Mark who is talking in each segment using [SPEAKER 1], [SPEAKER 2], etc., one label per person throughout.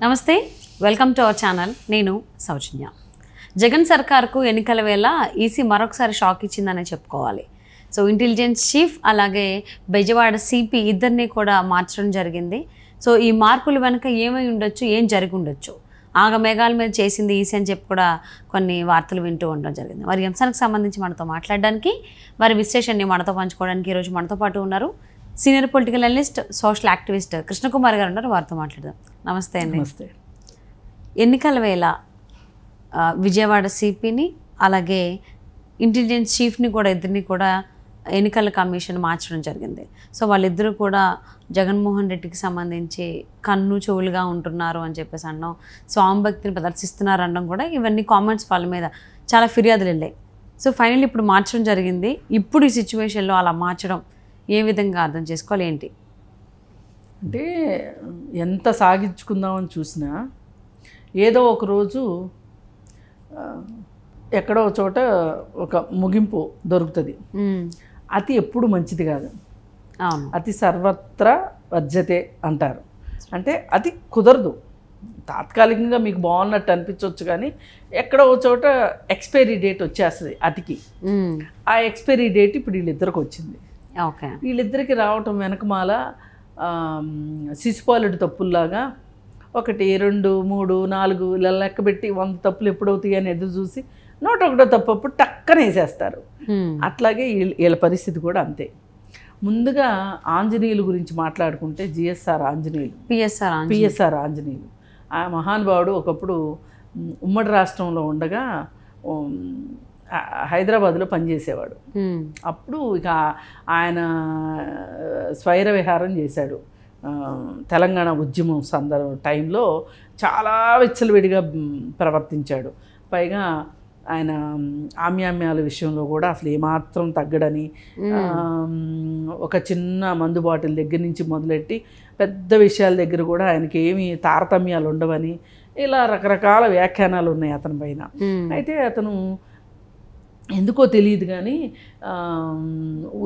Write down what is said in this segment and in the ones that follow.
[SPEAKER 1] నమస్తే, welcome to our channel. నేను సౌజన్య. జగన్ సర్కార్కు ఎన్నికల వేళ ఈసీ మరొకసారి షాక్ ఇచ్చిందనే చెప్పుకోవాలి. సో ఇంటెలిజెన్స్ చీఫ్ అలాగే బెజవాడ సిపి ఇద్దరిని కూడా మార్చడం జరిగింది. సో ఈ మార్పుల వెనుక ఏమై ఉండొచ్చు, ఏం జరిగి ఉండొచ్చు, ఆగమేఘాల మీద చేసింది ఈసీ అని చెప్పి కూడా కొన్ని వార్తలు వింటూ ఉండడం జరిగింది. వారి అంశానికి సంబంధించి మనతో మాట్లాడడానికి, వారి విశ్లేషణని మనతో పంచుకోవడానికి ఈరోజు మనతో పాటు ఉన్నారు senior political analyst, social activist Krishna Kumar గారు ఉన్నారు. వారితో మాట్లాడదాం. నమస్తే అండి.
[SPEAKER 2] నమస్తే.
[SPEAKER 1] ఎన్నికల వేళ విజయవాడ సిపిని అలాగే ఇంటెలిజెన్స్ చీఫ్ని కూడా ఇద్దరిని కూడా ఎన్నికల కమిషన్ మార్చడం జరిగింది. సో వాళ్ళిద్దరూ కూడా జగన్మోహన్ రెడ్డికి సంబంధించి కన్ను చెవులుగా ఉంటున్నారు అని చెప్పేసి అనడం, స్వామి భక్తిని ప్రదర్శిస్తున్నారు అనడం కూడా ఇవన్నీ కామెంట్స్ వాళ్ళ మీద చాలా ఫిర్యాదులు వెళ్ళాయి. సో ఫైనల్ ఇప్పుడు మార్చడం జరిగింది. ఇప్పుడు ఈ సిచ్యువేషన్లో అలా మార్చడం ఏ విధంగా అర్థం చేసుకోవాలి, ఏంటి
[SPEAKER 2] అంటే ఎంత సాగించుకుందామని చూసినా ఏదో ఒకరోజు ఎక్కడో చోట ఒక ముగింపు దొరుకుతుంది. అతి ఎప్పుడు మంచిది కాదు. అతి సర్వత్రా వర్జతే అంటారు. అంటే అది కుదరదు. తాత్కాలికంగా మీకు బాగున్నట్టు అనిపించవచ్చు, కానీ ఎక్కడో చోట ఎక్స్పైరీ డేట్ వచ్చేస్తుంది అతికి. ఆ ఎక్స్పైరీ డేట్ ఇప్పుడు వీళ్ళిద్దరికి వచ్చింది. వీళ్ళిద్దరికి రావటం వెనకమాల శిశుపాలుడి తప్పుల్లాగా 1, 2, 3, 4 ఇలా లెక్కబెట్టి 100 తప్పులు ఎప్పుడవుతాయి అని ఎదురు చూసి 101వ తప్పు అప్పుడు టక్కన వేసేస్తారు. అట్లాగే వీళ్ళ పరిస్థితి కూడా అంతే. ముందుగా ఆంజనేయులు గురించి మాట్లాడుకుంటే పిఎస్ఆర్ ఆంజనేయులు ఆ మహానుభావుడు ఒకప్పుడు ఉమ్మడి రాష్ట్రంలో ఉండగా హైదరాబాద్లో పనిచేసేవాడు. అప్పుడు ఇక ఆయన స్వైర విహారం చేశాడు. తెలంగాణ ఉద్యమం టైంలో చాలా విచ్చలవిడిగా ప్రవర్తించాడు. పైగా ఆయన ఆమ్యామ్యాల విషయంలో కూడా అసలు ఏమాత్రం తగ్గడని, ఒక చిన్న మందు బాటిల్ దగ్గర నుంచి మొదలెట్టి పెద్ద విషయాల దగ్గర కూడా ఆయనకి ఏమీ తారతమ్యాలు ఉండవని ఇలా రకరకాల వ్యాఖ్యానాలు ఉన్నాయి అతని పైన. అయితే అతను ఎందుకో తెలియదు కానీ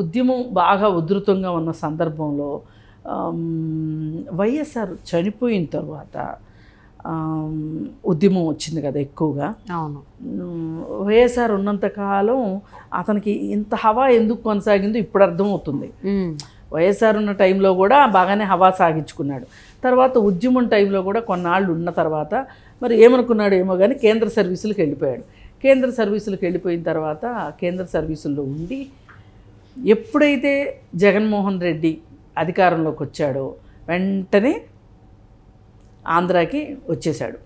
[SPEAKER 2] ఉద్యమం బాగా ఉధృతంగా ఉన్న సందర్భంలో వైఎస్ఆర్ చనిపోయిన తర్వాత ఉద్యమం వచ్చింది కదా ఎక్కువగా. వైఎస్ఆర్ ఉన్నంతకాలం అతనికి ఇంత హవా ఎందుకు కొనసాగిందో ఇప్పుడు అర్థమవుతుంది. వైఎస్ఆర్ ఉన్న టైంలో కూడా బాగానే హవా సాగించుకున్నాడు. తర్వాత ఉద్యమం టైంలో కూడా కొన్నాళ్ళు ఉన్న తర్వాత మరి ఏమనుకున్నాడు ఏమో కానీ కేంద్ర సర్వీసులకు వెళ్ళిపోయాడు. కేంద్ర సర్వీసులకు వెళ్ళిపోయిన తర్వాత కేంద్ర సర్వీసుల్లో ఉండి ఎప్పుడైతే జగన్మోహన్ రెడ్డి అధికారంలోకి వచ్చాడో వెంటనే ఆంధ్రాకి వచ్చేసాడు.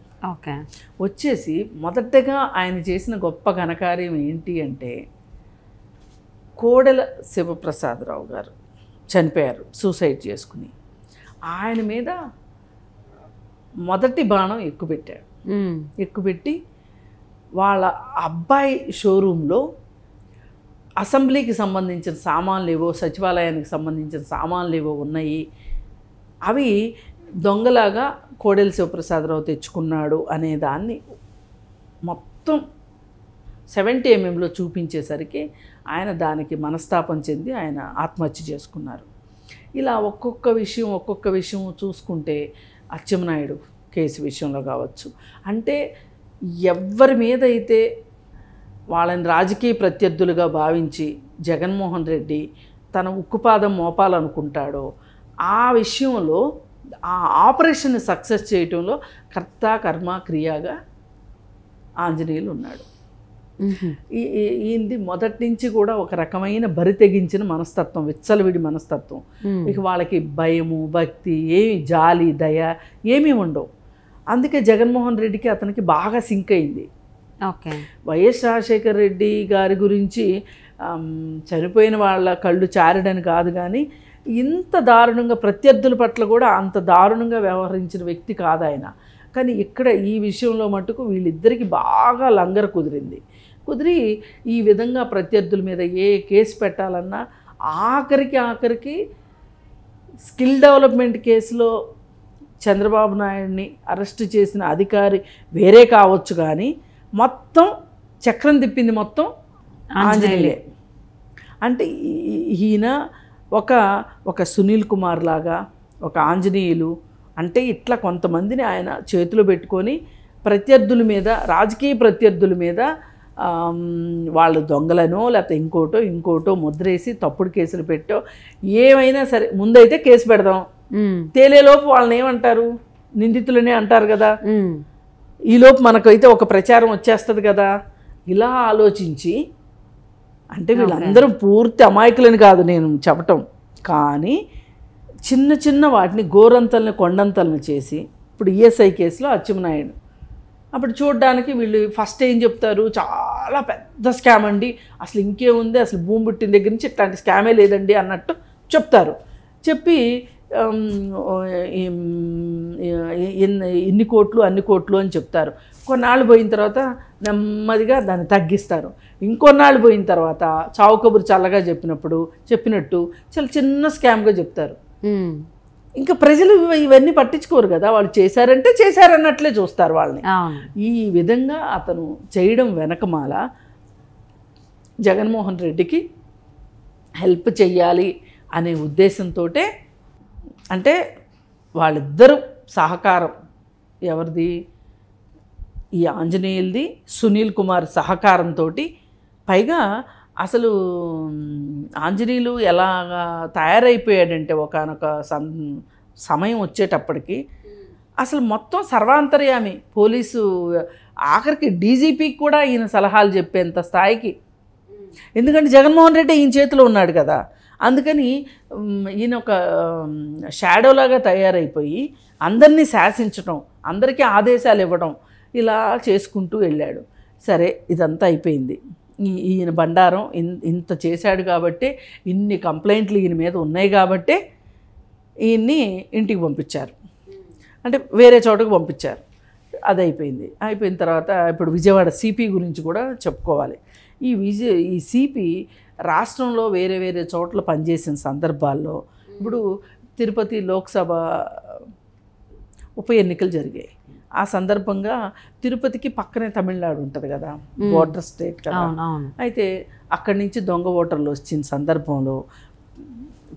[SPEAKER 2] వచ్చేసి మొదటగా ఆయన చేసిన గొప్ప ఘనకార్యం ఏంటి అంటే, కోడెల శివప్రసాదరావు గారు చనిపోయారు సూసైడ్ చేసుకుని. ఆయన మీద మొదటి బాణం ఎక్కుపెట్టి వాళ్ళ అబ్బాయి షోరూంలో అసెంబ్లీకి సంబంధించిన సామాన్లు ఏవో, సచివాలయానికి సంబంధించిన సామాన్లు ఏవో ఉన్నాయి, అవి దొంగలాగా కోడెల శివప్రసాదరావు తెచ్చుకున్నాడు అనే దాన్ని మొత్తం 70 mm చూపించేసరికి ఆయన దానికి మనస్తాపం చెంది ఆయన ఆత్మహత్య చేసుకున్నారు. ఇలా ఒక్కొక్క విషయం చూసుకుంటే అచ్చెన్నాయుడు కేసు విషయంలో కావచ్చు, అంటే ఎవరి మీద అయితే వాళ్ళని రాజకీయ ప్రత్యర్థులుగా భావించి జగన్మోహన్ రెడ్డి తన ఉక్కుపాదం మోపాలనుకుంటాడో ఆ విషయంలో ఆ ఆపరేషన్ సక్సెస్ చేయటంలో కర్త కర్మ క్రియాగా ఆంజనేయులు ఉన్నాడు. ఈయనది మొదటి నుంచి కూడా ఒక రకమైన బరి తెగించిన మనస్తత్వం, విచ్చలవిడి మనస్తత్వం. ఇక వాళ్ళకి భయము, భక్తి, ఏమి జాలి, దయ ఏమీ ఉండవు. అందుకే జగన్మోహన్ రెడ్డికి అతనికి బాగా సింక్ అయింది. వైఎస్ రాజశేఖర రెడ్డి గారి గురించి చనిపోయిన వాళ్ళ కళ్ళు చారడని కాదు, కానీ ఇంత దారుణంగా ప్రత్యర్థుల పట్ల కూడా అంత దారుణంగా వ్యవహరించిన వ్యక్తి కాదు ఆయన. కానీ ఇక్కడ ఈ విషయంలో మటుకు వీళ్ళిద్దరికీ బాగా లంగర కుదిరి ఈ విధంగా ప్రత్యర్థుల మీద ఏ కేసు పెట్టాలన్నా ఆఖరికి స్కిల్ డెవలప్మెంట్ కేసులో చంద్రబాబు నాయుడిని అరెస్ట్ చేసిన అధికారి వేరే కావచ్చు, కానీ మొత్తం చక్రం తిప్పింది మొత్తం ఆంజనేయులే. అంటే ఈయన ఒక సునీల్ కుమార్ లాగా, ఒక ఆంజనేయులు, అంటే ఇట్లా కొంతమందిని ఆయన చేతిలో పెట్టుకొని ప్రత్యర్థుల మీద, రాజకీయ ప్రత్యర్థుల మీద వాళ్ళు దొంగలనో లేకపోతే ఇంకోటో ముద్రేసి తప్పుడు కేసులు పెట్టో ఏమైనా సరే ముందైతే కేసు పెడదాం, తేలేలోపు వాళ్ళని ఏమంటారు, నిందితులనే అంటారు కదా, ఈలోపు మనకైతే ఒక ప్రచారం వచ్చేస్తుంది కదా, ఇలా ఆలోచించి, అంటే వీళ్ళందరూ పూర్తి అమాయకులని కాదు నేను చెప్పటం, కానీ చిన్న చిన్న వాటిని గోరంతల్ని కొండంతల్ని చేసి, ఇప్పుడు ఈఎస్ఐ కేసులో అచ్చెన్నాయుడు అప్పుడు చూడడానికి వీళ్ళు ఫస్ట్ ఏం చెప్తారు, చాలా పెద్ద స్కామ్ అండి, అసలు ఇంకేముంది, అసలు భూమి పుట్టిన దగ్గర నుంచి ఇట్లాంటి స్కామే లేదండి అన్నట్టు చెప్తారు. చెప్పి ఇన్ని కోట్లు అన్ని కోట్లు అని చెప్తారు. కొన్నాళ్ళు పోయిన తర్వాత నెమ్మదిగా దాన్ని తగ్గిస్తారు. ఇంకొన్నాళ్ళు పోయిన తర్వాత చావు కబురు చల్లగా చెప్పినట్టు చాలా చిన్న స్కామ్గా చెప్తారు. ఇంకా ప్రజలు ఇవన్నీ పట్టించుకోరు కదా, వాళ్ళు చేశారంటే చేశారన్నట్లే చూస్తారు వాళ్ళని. ఈ విధంగా అతను చేయడం వెనకమాల జగన్మోహన్ రెడ్డికి హెల్ప్ చెయ్యాలి అనే ఉద్దేశంతో, అంటే వాళ్ళిద్దరూ సహకారం, ఎవరిది, ఈ ఆంజనేయులది, సునీల్ కుమార్ సహకారంతో, పైగా అసలు ఆంజనేయులు ఎలాగా తయారైపోయాడంటే ఒకానొక సమయం వచ్చేటప్పటికి అసలు మొత్తం సర్వాంతర్యామి, పోలీసు ఆఖరికి డీజీపీకి కూడా ఈయన సలహాలు చెప్పేంత స్థాయికి. ఎందుకంటే జగన్మోహన్ రెడ్డి ఈయన చేతిలో ఉన్నాడు కదా, అందుకని ఈయన ఒక షాడోలాగా తయారైపోయి అందరినీ శాసించడం, అందరికీ ఆదేశాలు ఇవ్వడం, ఇలా చేసుకుంటూ వెళ్ళాడు. సరే, ఇదంతా అయిపోయింది. ఈయన బండారం ఇంత చేశాడు కాబట్టి, ఇన్ని కంప్లైంట్లు ఈయన మీద ఉన్నాయి కాబట్టి ఈయన్ని ఇంటికి పంపించారు, అంటే వేరే చోటకు పంపించారు. అది అయిపోయింది. అయిపోయిన తర్వాత ఇప్పుడు విజయవాడ సిపి గురించి కూడా చెప్పుకోవాలి. ఈ సిపి రాష్ట్రంలో వేరే వేరే చోట్ల పనిచేసిన సందర్భాల్లో, ఇప్పుడు తిరుపతి లోక్సభ ఉప ఎన్నికలు జరిగాయి. ఆ సందర్భంగా తిరుపతికి పక్కనే తమిళనాడు ఉంటుంది కదా, బోర్డర్ స్టేట్ కదా. అయితే అక్కడి నుంచి దొంగ ఓటర్లు వచ్చిన సందర్భంలో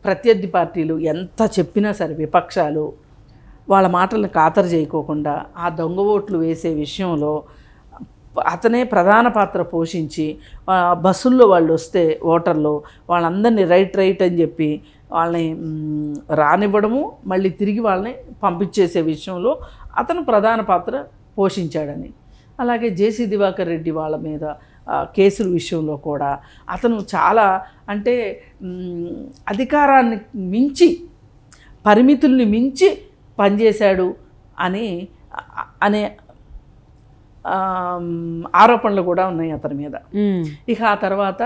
[SPEAKER 2] ప్రత్యర్థి పార్టీలు ఎంత చెప్పినా సరే, విపక్షాలు వాళ్ళ మాటలను ఖాతరు చేయకోకుండా ఆ దొంగ ఓట్లు వేసే విషయంలో అతనే ప్రధాన పాత్ర పోషించి, బస్సుల్లో వాళ్ళు వస్తే ఓటర్లు వాళ్ళందరినీ రైట్ అని చెప్పి వాళ్ళని రానివ్వడము, మళ్ళీ తిరిగి వాళ్ళని పంపించేసే విషయంలో అతను ప్రధాన పాత్ర పోషించాడని. అలాగే జేసీ దివాకర్ రెడ్డి వాళ్ళ మీద కేసుల విషయంలో కూడా అతను చాలా, అంటే అధికారాన్ని మించి, పరిమితుల్ని మించి పనిచేశాడు అనే ఆరోపణలు కూడా ఉన్నాయి అతని మీద. ఇక ఆ తర్వాత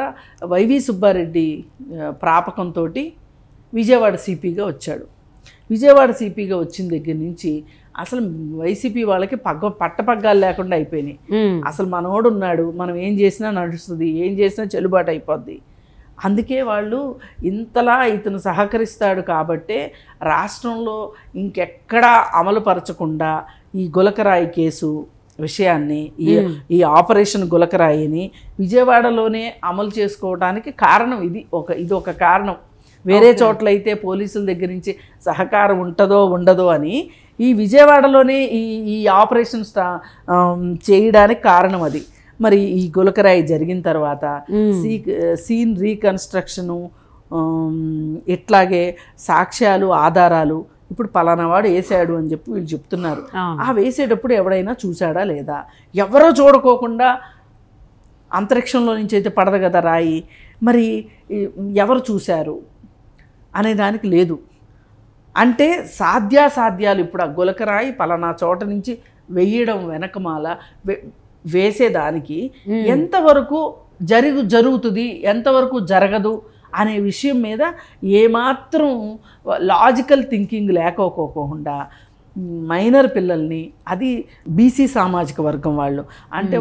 [SPEAKER 2] వైవి సుబ్బారెడ్డి ప్రాపకంతో విజయవాడ సిపిగా వచ్చాడు. విజయవాడ సిపిగా వచ్చిన దగ్గర నుంచి అసలు వైసీపీ వాళ్ళకి పట్టపగ్గాలు లేకుండా అయిపోయినాయి. అసలు మనోడు ఉన్నాడు, మనం ఏం చేసినా నడుస్తుంది, ఏం చేసినా చెల్లుబాటు అయిపోద్ది. అందుకే వాళ్ళు ఇంతలా ఇతను సహకరిస్తాడు కాబట్టే రాష్ట్రంలో ఇంకెక్కడా అమలుపరచకుండా ఈ గులకరాయి కేసు విషయాన్ని, ఈ ఆపరేషన్ గులకరాయిని విజయవాడలోనే అమలు చేసుకోవడానికి కారణం ఇది ఒక కారణం. వేరే చోట్లయితే పోలీసుల దగ్గర నుంచి సహకారం ఉంటుందో ఉండదో అని ఈ విజయవాడలోనే ఈ ఆపరేషన్ చేయడానికి కారణం అది. మరి ఈ గులకరాయి జరిగిన తర్వాత సీన్ రీకన్స్ట్రక్షను, ఇట్లాగే సాక్ష్యాలు, ఆధారాలు, ఇప్పుడు పలానా వాడు వేసాడు అని చెప్పి వీళ్ళు చెప్తున్నారు. ఆ వేసేటప్పుడు ఎవడైనా చూశాడా లేదా? ఎవరో చూడుకోకుండా అంతరిక్షంలో నుంచి అయితే పడదు కదా రాయి, మరి ఎవరు చూశారు అనే దానికి లేదు. అంటే సాధ్యాసాధ్యాలు, ఇప్పుడు ఆ గులకరాయి పలానా చోట నుంచి వెయ్యడం వెనకమాల వేసేదానికి ఎంతవరకు జరుగుతుంది, ఎంతవరకు జరగదు అనే విషయం మీద ఏమాత్రం లాజికల్ థింకింగ్ లేకపోకుండా మైనర్ పిల్లల్ని, అది బీసీ సామాజిక వర్గం వాళ్ళు, అంటే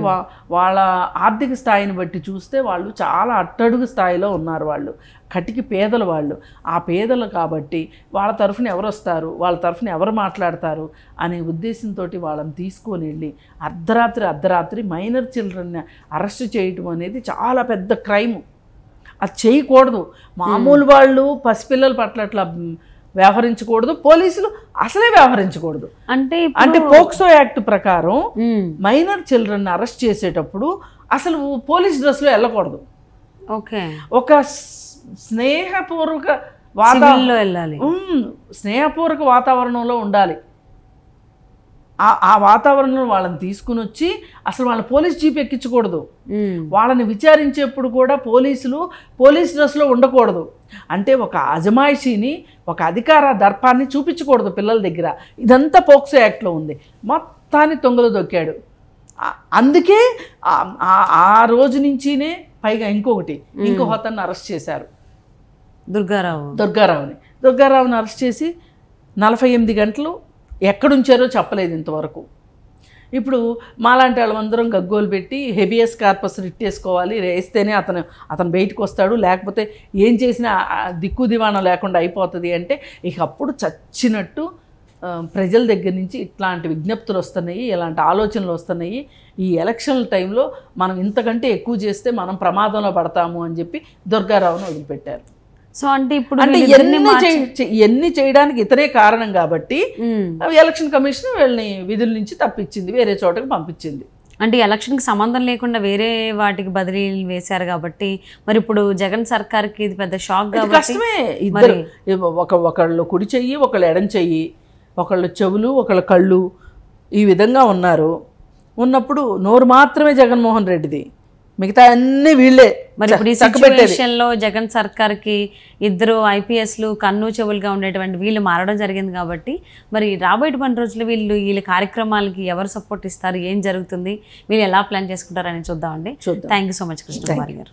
[SPEAKER 2] వాళ్ళ ఆర్థిక స్థాయిని బట్టి చూస్తే వాళ్ళు చాలా అట్టడుగు స్థాయిలో ఉన్నారు, వాళ్ళు కటికి పేదలు, వాళ్ళు ఆ పేదలు కాబట్టి వాళ్ళ తరఫున ఎవరు వస్తారు, వాళ్ళ తరఫున ఎవరు మాట్లాడతారు అనే ఉద్దేశంతో వాళ్ళని తీసుకొని వెళ్ళి అర్ధరాత్రి మైనర్ చిల్డ్రన్ని అరెస్ట్ చేయటం అనేది చాలా పెద్ద క్రైము. అది చేయకూడదు. మామూలు వాళ్ళు పసిపిల్లల పట్ల అట్లా వ్యవహరించకూడదు, పోలీసులు అసలే వ్యవహరించకూడదు. అంటే పోక్సో యాక్ట్ ప్రకారం మైనర్ చిల్డ్రన్ అరెస్ట్ చేసేటప్పుడు అసలు పోలీస్ డ్రెస్లో వెళ్ళకూడదు.
[SPEAKER 1] ఓకే,
[SPEAKER 2] ఒక స్నేహపూర్వక స్నేహపూర్వక వాతావరణంలో ఉండాలి. ఆ వాతావరణంలో వాళ్ళని తీసుకుని వచ్చి అసలు వాళ్ళ పోలీస్ జీప్ ఎక్కించకూడదు. వాళ్ళని విచారించేప్పుడు కూడా పోలీస్ డ్రెస్లో ఉండకూడదు. అంటే ఒక అజమాయిషీని, ఒక అధికార దర్పాన్ని చూపించకూడదు పిల్లల దగ్గర. ఇదంతా పోక్సో యాక్ట్లో ఉంది. మొత్తాన్ని తొంగలు దొక్కాడు. అందుకే ఆ రోజు నుంచినే పైగా ఇంకో అతన్ని అరెస్ట్ చేశారు, దుర్గారావుని అరెస్ట్ చేసి 48 గంటలు ఎక్కడుంచారో చెప్పలేదు ఇంతవరకు. ఇప్పుడు మాలాంటి వాళ్ళందరం గగ్గోలు పెట్టి హెబియస్ కార్పస్ రిట్ వేసుకోవాలి, వేస్తేనే అతను బయటకు వస్తాడు, లేకపోతే ఏం చేసినా దిక్కు దివాణం లేకుండా అయిపోతుంది అంటే ఇక అప్పుడు చచ్చినట్టు ప్రజల దగ్గర నుంచి ఇట్లాంటి విజ్ఞప్తులు వస్తున్నాయి, ఇలాంటి ఆలోచనలు వస్తున్నాయి. ఈ ఎలక్షన్ల టైంలో మనం ఇంతకంటే ఎక్కువ చేస్తే మనం ప్రమాదంలో పడతాము అని చెప్పి దుర్గారావును వదిలిపెట్టారు.
[SPEAKER 1] సో అంటే ఇప్పుడు
[SPEAKER 2] ఇవన్నీ చేయడానికి ఇతరే కారణం కాబట్టి ఎలక్షన్ కమిషన్ వీళ్ళని విధుల నుంచి తప్పించింది, వేరే చోటకి పంపించింది.
[SPEAKER 1] అంటే ఎలక్షన్కి సంబంధం లేకుండా వేరే వాటికి బదిలీలు వేశారు కాబట్టి మరి ఇప్పుడు జగన్ సర్కార్కి ఇది పెద్ద షాక్.
[SPEAKER 2] కష్టమే. ఇద్దరు, ఒకళ్ళు కుడి చెయ్యి, ఒకళ్ళు ఎడం చెయ్యి, ఒకళ్ళు చెవులు, ఒకళ్ళు కళ్ళు, ఈ విధంగా ఉన్నప్పుడు నోరు మాత్రమే జగన్మోహన్ రెడ్డిది, మిగతా అన్ని వీళ్ళే.
[SPEAKER 1] మరి ఇప్పుడు ఈ సిచ్యువేషన్లో జగన్ సర్కార్కి ఇద్దరు ఐపీఎస్లు కన్ను చెవులుగా ఉండేటువంటి వీళ్ళు మారడం జరిగింది కాబట్టి మరి రాబోయే 10 రోజులు వీళ్ళ కార్యక్రమాలకి ఎవరు సపోర్ట్ ఇస్తారు, ఏం జరుగుతుంది, వీళ్ళు ఎలా ప్లాన్ చేసుకుంటారని చూద్దామండి. Thank you so much Krishna Kumari గారు.